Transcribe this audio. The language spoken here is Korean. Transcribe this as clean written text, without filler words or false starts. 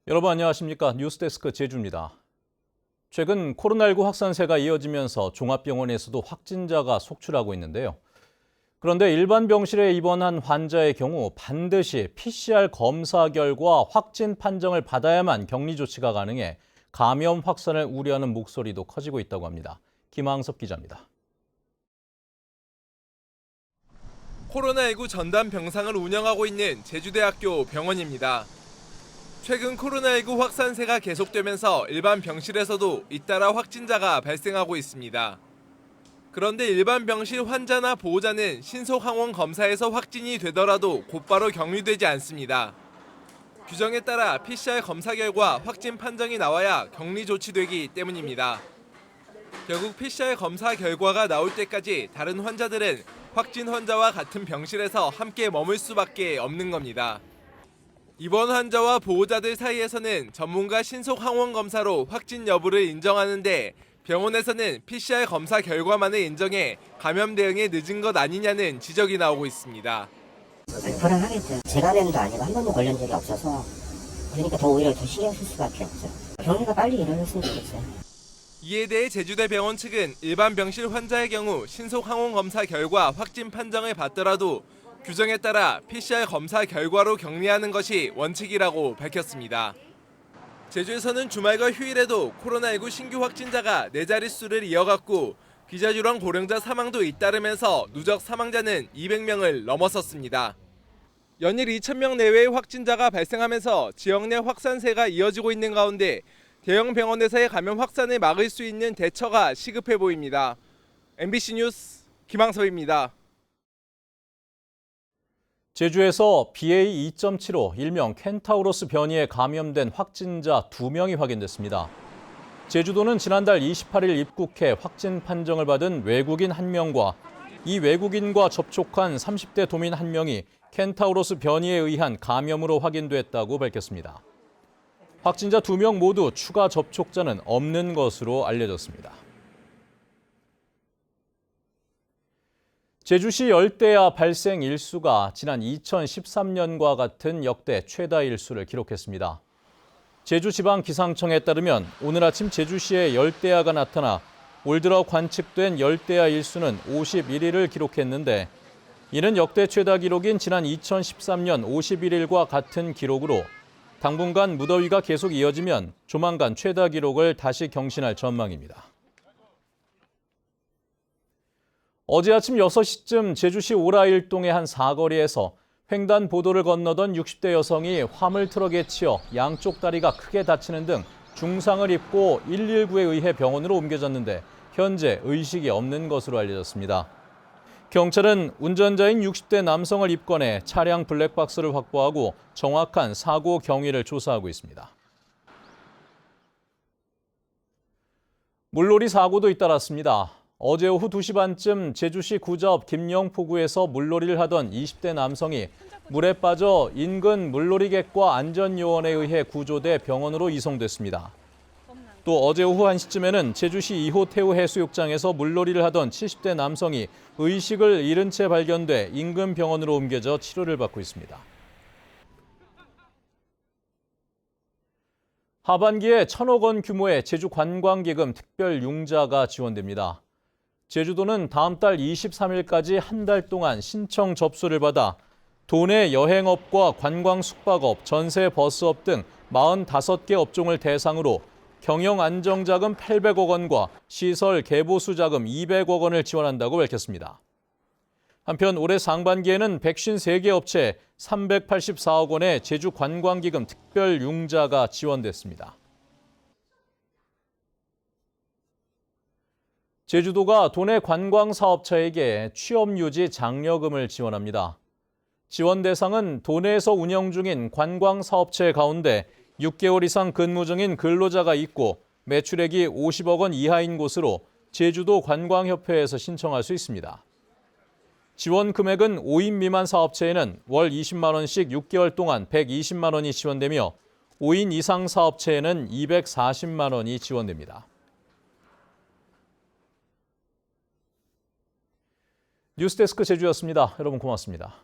여러분 안녕하십니까? 뉴스데스크 제주입니다. 최근 코로나19 확산세가 이어지면서 종합병원에서도 확진자가 속출하고 있는데요. 그런데 일반 병실에 입원한 환자의 경우 반드시 PCR 검사 결과 확진 판정을 받아야만 격리 조치가 가능해 감염 확산을 우려하는 목소리도 커지고 있다고 합니다. 김항섭 기자입니다. 코로나19 전담 병상을 운영하고 있는 제주대학교 병원입니다. 최근 코로나19 확산세가 계속되면서 일반 병실에서도 잇따라 확진자가 발생하고 있습니다. 그런데 일반 병실 환자나 보호자는 신속 항원 검사에서 확진이 되더라도 곧바로 격리되지 않습니다. 규정에 따라 PCR 검사 결과 확진 판정이 나와야 격리 조치되기 때문입니다. 결국 PCR 검사 결과가 나올 때까지 다른 환자들은 확진 환자와 같은 병실에서 함께 머물 수밖에 없는 겁니다. 입원 환자와 보호자들 사이에서는 전문가 신속 항원 검사로 확진 여부를 인정하는데 병원에서는 PCR 검사 결과만을 인정해 감염 대응에 늦은 것 아니냐는 지적이 나오고 있습니다. 불안하겠죠. 재감염도 아니고 한 번도 걸린 적이 없어서 그러니까 오히려 더 신경 쓸 수밖에 없죠. 격리가 빨리 일어났으면 좋겠어요. 이에 대해 제주대병원 측은 일반 병실 환자의 경우 신속 항원 검사 결과 확진 판정을 받더라도 규정에 따라 PCR 검사 결과로 격리하는 것이 원칙이라고 밝혔습니다. 제주에서는 주말과 휴일에도 코로나19 신규 확진자가 4자릿수를 이어갔고 기저질환 고령자 사망도 잇따르면서 누적 사망자는 200명을 넘어섰습니다. 연일 2,000명 내외의 확진자가 발생하면서 지역 내 확산세가 이어지고 있는 가운데 대형 병원에서의 감염 확산을 막을 수 있는 대처가 시급해 보입니다. MBC 뉴스 김항섭입니다. 제주에서 BA.2.75 일명 켄타우로스 변이에 감염된 확진자 2명이 확인됐습니다. 제주도는 지난달 28일 입국해 확진 판정을 받은 외국인 1명과 이 외국인과 접촉한 30대 도민 1명이 켄타우로스 변이에 의한 감염으로 확인됐다고 밝혔습니다. 확진자 2명 모두 추가 접촉자는 없는 것으로 알려졌습니다. 제주시 열대야 발생 일수가 지난 2013년과 같은 역대 최다 일수를 기록했습니다. 제주지방기상청에 따르면 오늘 아침 제주시에 열대야가 나타나 올 들어 관측된 열대야 일수는 51일을 기록했는데 이는 역대 최다 기록인 지난 2013년 51일과 같은 기록으로 당분간 무더위가 계속 이어지면 조만간 최다 기록을 다시 경신할 전망입니다. 어제 아침 6시쯤 제주시 오라일동의 한 사거리에서 횡단보도를 건너던 60대 여성이 화물 트럭에 치여 양쪽 다리가 크게 다치는 등 중상을 입고 119에 의해 병원으로 옮겨졌는데 현재 의식이 없는 것으로 알려졌습니다. 경찰은 운전자인 60대 남성을 입건해 차량 블랙박스를 확보하고 정확한 사고 경위를 조사하고 있습니다. 물놀이 사고도 잇따랐습니다. 어제 오후 2시 반쯤 제주시 구자읍 김영포구에서 물놀이를 하던 20대 남성이 물에 빠져 인근 물놀이객과 안전요원에 의해 구조돼 병원으로 이송됐습니다. 또 어제 오후 1시쯤에는 제주시 2호 태우 해수욕장에서 물놀이를 하던 70대 남성이 의식을 잃은 채 발견돼 인근 병원으로 옮겨져 치료를 받고 있습니다. 하반기에 1,000억 원 규모의 제주관광기금 특별융자가 지원됩니다. 제주도는 다음 달 23일까지 한 달 동안 신청 접수를 받아 도내 여행업과 관광 숙박업, 전세 버스업 등 45개 업종을 대상으로 경영 안정자금 800억 원과 시설 개보수 자금 200억 원을 지원한다고 밝혔습니다. 한편 올해 상반기에는 153개 업체에 384억 원의 제주관광기금 특별융자가 지원됐습니다. 제주도가 도내 관광사업자에게 취업유지 장려금을 지원합니다. 지원 대상은 도내에서 운영 중인 관광사업체 가운데 6개월 이상 근무 중인 근로자가 있고 매출액이 50억 원 이하인 곳으로 제주도 관광협회에서 신청할 수 있습니다. 지원 금액은 5인 미만 사업체에는 월 20만 원씩 6개월 동안 120만 원이 지원되며 5인 이상 사업체에는 240만 원이 지원됩니다. 뉴스데스크 제주였습니다. 여러분 고맙습니다.